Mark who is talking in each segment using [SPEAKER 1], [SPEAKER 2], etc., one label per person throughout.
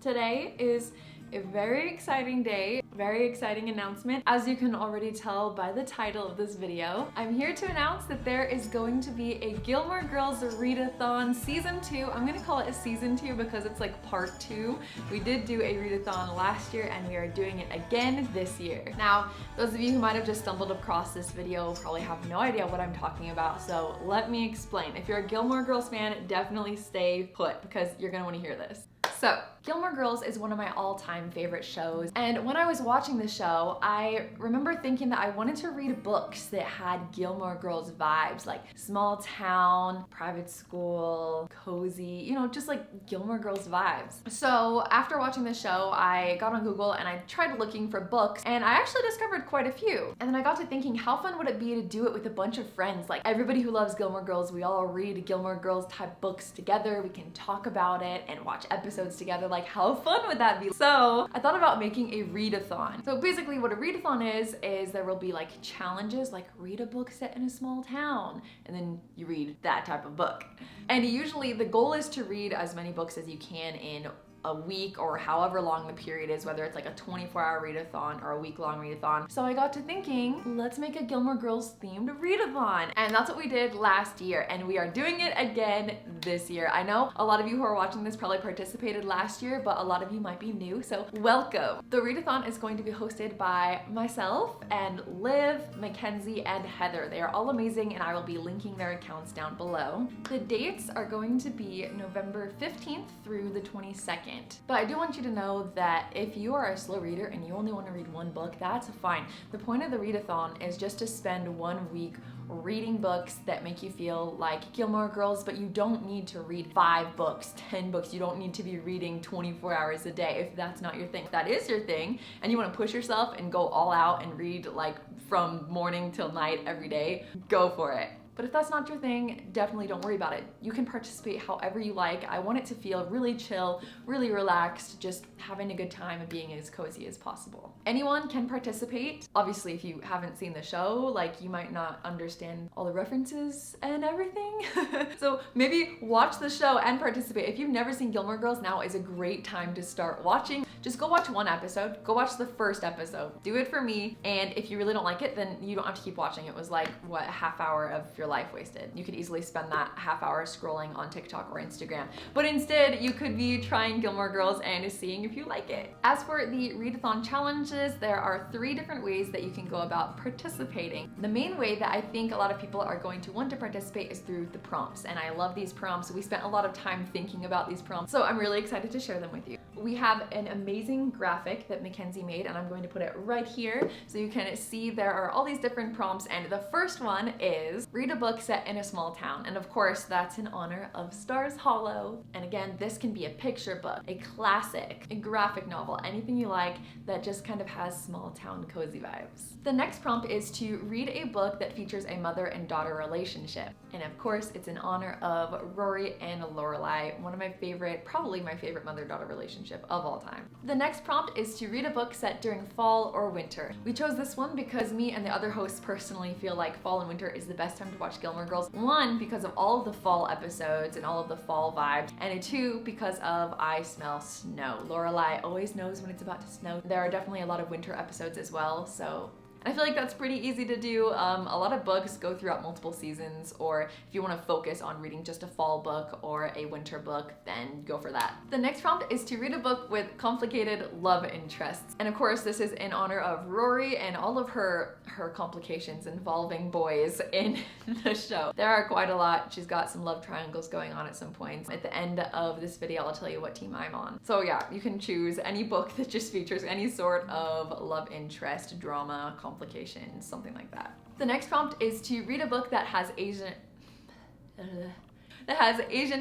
[SPEAKER 1] Today is a very exciting day, very exciting announcement. As you can already tell by the title of this video, I'm here to announce that there is going to be a Gilmore Girls Readathon Season 2. I'm gonna call it a Season 2 because it's like part 2. We did do a readathon last year and we are doing it again this year. Now, those of you who might have just stumbled across this video probably have no idea what I'm talking about, so let me explain. If you're a Gilmore Girls fan, definitely stay put because you're gonna wanna hear this. So, Gilmore Girls is one of my all-time favorite shows, and when I was watching the show, I remember thinking that I wanted to read books that had Gilmore Girls vibes, like small town, private school, cozy, you know, just like Gilmore Girls vibes. So after watching the show, I got on Google and I tried looking for books, and I actually discovered quite a few. And then I got to thinking, how fun would it be to do it with a bunch of friends? Like everybody who loves Gilmore Girls, we all read Gilmore Girls type books together, we can talk about it and watch episodes together. Like, how fun would that be? So I thought about making a readathon. So basically what a readathon is there will be like challenges, like read a book set in a small town, and then you read that type of book. And usually the goal is to read as many books as you can in a week or however long the period is, whether it's like a 24-hour readathon or a week-long readathon. So I got to thinking, let's make a Gilmore Girls themed readathon. And that's what we did last year, and we are doing it again this year. I know a lot of you who are watching this probably participated last year, but a lot of you might be new, so welcome. The readathon is going to be hosted by myself and Liv, Mackenzie, and Heather. They are all amazing, and I will be linking their accounts down below. The dates are going to be November 15th through the 22nd. But I do want you to know that if you are a slow reader and you only want to read one book, that's fine. The point of the readathon is just to spend 1 week reading books that make you feel like Gilmore Girls, but you don't need to read 5 books, 10 books. You don't need to be reading 24 hours a day if that's not your thing. If that is your thing and you want to push yourself and go all out and read like from morning till night every day, go for it. But if that's not your thing, definitely don't worry about it. You can participate however you like. I want it to feel really chill, really relaxed, just having a good time and being as cozy as possible. Anyone can participate. Obviously, if you haven't seen the show, like you might not understand all the references and everything. So maybe watch the show and participate. If you've never seen Gilmore Girls, now is a great time to start watching. Just go watch one episode. Go watch the first episode. Do it for me. And if you really don't like it, then you don't have to keep watching. It was like, what, a half hour of your life wasted. You could easily spend that half hour scrolling on TikTok or Instagram. But instead, you could be trying Gilmore Girls and seeing if you like it. As for the Readathon Challenges, there are 3 different ways that you can go about participating. The main way that I think a lot of people are going to want to participate is through the prompts. And I love these prompts. We spent a lot of time thinking about these prompts, so I'm really excited to share them with you. We have an amazing graphic that Mackenzie made, and I'm going to put it right here so you can see there are all these different prompts. And the first one is read a book set in a small town. And of course, that's in honor of Stars Hollow. And again, this can be a picture book, a classic, a graphic novel, anything you like that just kind of has small town cozy vibes. The next prompt is to read a book that features a mother and daughter relationship. And of course, it's in honor of Rory and Lorelai, one of my favorite, probably my favorite mother-daughter relationship of all time. The next prompt is to read a book set during fall or winter. We chose this one because me and the other hosts personally feel like fall and winter is the best time to watch Gilmore Girls. 1, because of all of the fall episodes and all of the fall vibes, and 2, because of I Smell Snow. Lorelai always knows when it's about to snow. There are definitely a lot of winter episodes as well, so I feel like that's pretty easy to do. A lot of books go throughout multiple seasons, or if you want to focus on reading just a fall book or a winter book, then go for that. The next prompt is to read a book with complicated love interests. And of course, this is in honor of Rory and all of her complications involving boys in the show. There are quite a lot. She's got some love triangles going on at some points. At the end of this video, I'll tell you what team I'm on. So yeah, you can choose any book that just features any sort of love interest, drama, complications, something like that. The next prompt is to read a book that has Asian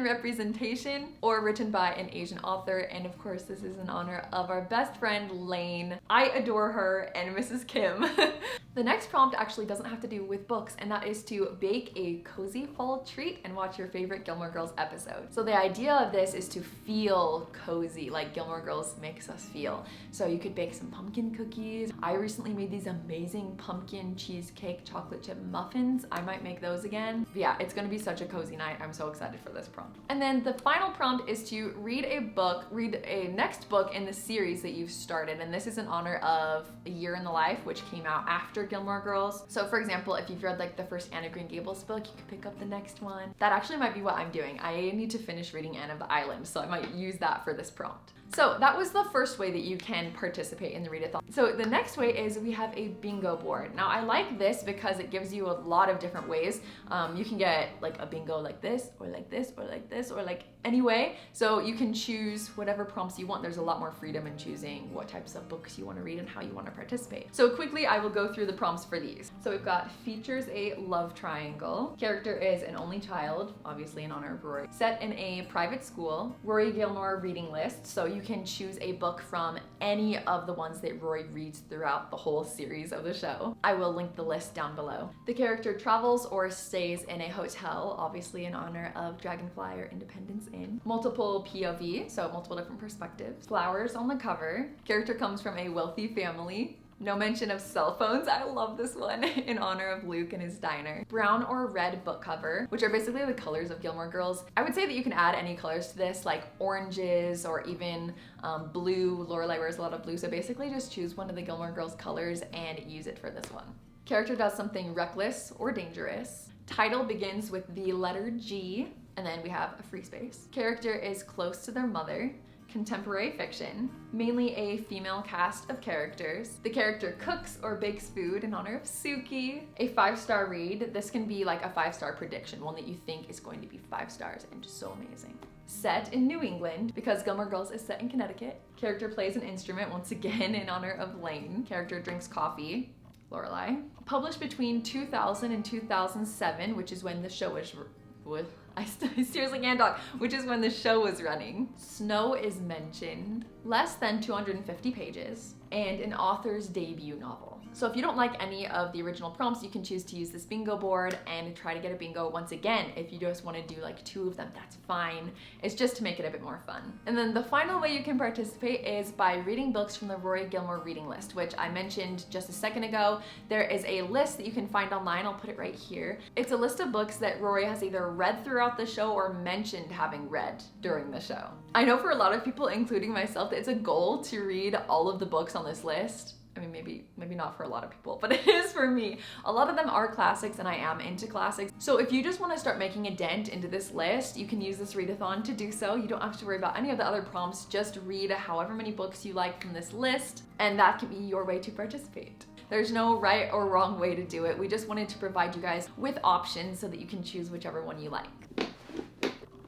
[SPEAKER 1] representation or written by an Asian author. And of course, this is in honor of our best friend Lane. I adore her and Mrs. Kim. The next prompt actually doesn't have to do with books, and that is to bake a cozy fall treat and watch your favorite Gilmore Girls episode. So the idea of this is to feel cozy like Gilmore Girls makes us feel. So you could bake some pumpkin cookies. I recently made these amazing pumpkin cheesecake chocolate chip muffins. I might make those again. But yeah, it's gonna be such a cozy night. I'm so so excited for this prompt. And then the final prompt is to read a next book in the series that you've started. And this is in honor of A Year in the Life, which came out after Gilmore Girls. So for example, if you've read like the first Anne of Green Gables book, you could pick up the next one. That actually might be what I'm doing. I need to finish reading Anne of the Island, so I might use that for this prompt. So that was the first way that you can participate in the readathon. So the next way is we have a bingo board. Now I like this because it gives you a lot of different ways. You can get like a bingo like this, or like this, or like this, or like any way. So you can choose whatever prompts you want. There's a lot more freedom in choosing what types of books you want to read and how you want to participate. So quickly, I will go through the prompts for these. So we've got features a love triangle. Character is an only child, obviously in honor of Rory. Set in a private school. Rory Gilmore reading list. So you can choose a book from any of the ones that Rory reads throughout the whole series of the show. I will link the list down below. The character travels or stays in a hotel, obviously in honor of Dragonfly or Independence Inn. Multiple POV, so multiple different perspectives. Flowers on the cover. Character comes from a wealthy family. No mention of cell phones. I love this one. In honor of Luke and his diner. Brown or red book cover, which are basically the colors of Gilmore Girls. I would say that you can add any colors to this, like oranges or even blue. Lorelai wears a lot of blue, so basically just choose one of the Gilmore Girls colors and use it for this one. Character does something reckless or dangerous. Title begins with the letter G, and then we have a free space. Character is close to their mother. Contemporary fiction, mainly a female cast of characters. The character cooks or bakes food in honor of Suki. A 5-star read. This can be like a 5-star prediction, one that you think is going to be 5 stars and just so amazing. Set in New England, because Gilmore Girls is set in Connecticut. Character plays an instrument, once again in honor of Lane. Character drinks coffee, Lorelai. Published between 2000 and 2007, which is when the show was I seriously can't talk, which is when the show was running. Snow is mentioned. Less than 250 pages. And an author's debut novel. So if you don't like any of the original prompts, you can choose to use this bingo board and try to get a bingo. Once again, if you just want to do like 2 of them, that's fine. It's just to make it a bit more fun. And then the final way you can participate is by reading books from the Rory Gilmore reading list, which I mentioned just a second ago. There is a list that you can find online. I'll put it right here. It's a list of books that Rory has either read throughout the show or mentioned having read during the show. I know for a lot of people, including myself, that it's a goal to read all of the books on this list. I mean, maybe not for a lot of people, but it is for me. A lot of them are classics and I am into classics. So if you just want to start making a dent into this list, you can use this readathon to do so. You don't have to worry about any of the other prompts. Just read however many books you like from this list, and that can be your way to participate. There's no right or wrong way to do it. We just wanted to provide you guys with options so that you can choose whichever one you like.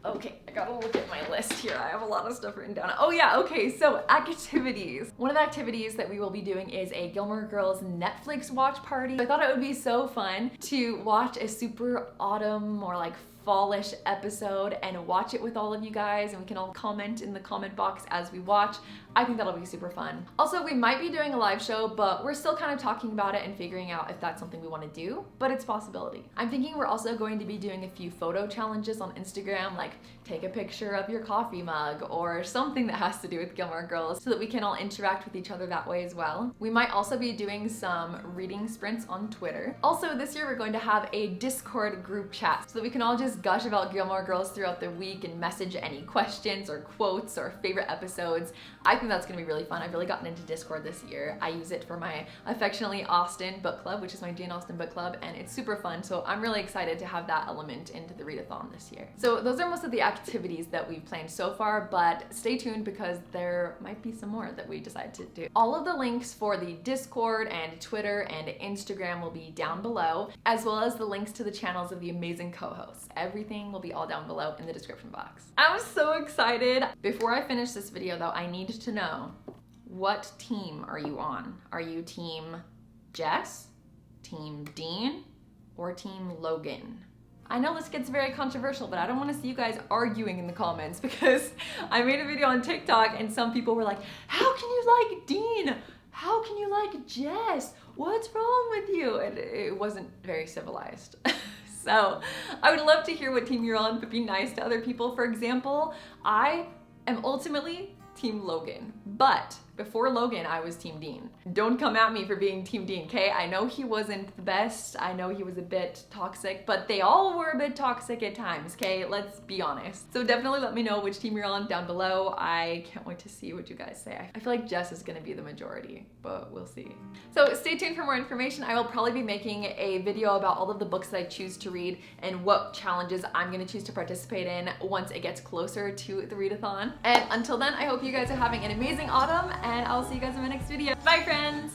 [SPEAKER 1] Okay, I gotta look at my list here. I have a lot of stuff written down. Oh yeah, okay, so activities. One of the activities that we will be doing is a Gilmore Girls Netflix watch party. I thought it would be so fun to watch a super autumn or like fallish episode and watch it with all of you guys, and we can all comment in the comment box as we watch. I think that'll be super fun. Also, we might be doing a live show, but we're still kind of talking about it and figuring out if that's something we want to do, but it's a possibility. I'm thinking we're also going to be doing a few photo challenges on Instagram, like take a picture of your coffee mug or something that has to do with Gilmore Girls so that we can all interact with each other that way as well. We might also be doing some reading sprints on Twitter. Also, this year we're going to have a Discord group chat so that we can all just gush about Gilmore Girls throughout the week and message any questions or quotes or favorite episodes. I think that's gonna be really fun. I've really gotten into Discord this year. I use it for my Affectionately Austen book club, which is my Jane Austen book club, and it's super fun. So I'm really excited to have that element into the readathon this year. So those are most of the activities that we've planned so far, but stay tuned because there might be some more that we decide to do. All of the links for the Discord and Twitter and Instagram will be down below, as well as the links to the channels of the amazing co-hosts. Everything will be all down below in the description box. I'm so excited. Before I finish this video though, I need to know, what team are you on? Are you team Jess, team Dean, or team Logan? I know this gets very controversial, but I don't want to see you guys arguing in the comments because I made a video on TikTok and some people were like, how can you like Dean? How can you like Jess? What's wrong with you? And it wasn't very civilized. So I would love to hear what team you're on, but be nice to other people. For example, I am ultimately Team Logan, but before Logan, I was Team Dean. Don't come at me for being Team Dean, okay? I know he wasn't the best. I know he was a bit toxic, but they all were a bit toxic at times, okay? Let's be honest. So definitely let me know which team you're on down below. I can't wait to see what you guys say. I feel like Jess is gonna be the majority, but we'll see. So stay tuned for more information. I will probably be making a video about all of the books that I choose to read and what challenges I'm gonna choose to participate in once it gets closer to the readathon. And until then, I hope you guys are having an amazing autumn, and I'll see you guys in my next video. Bye, friends!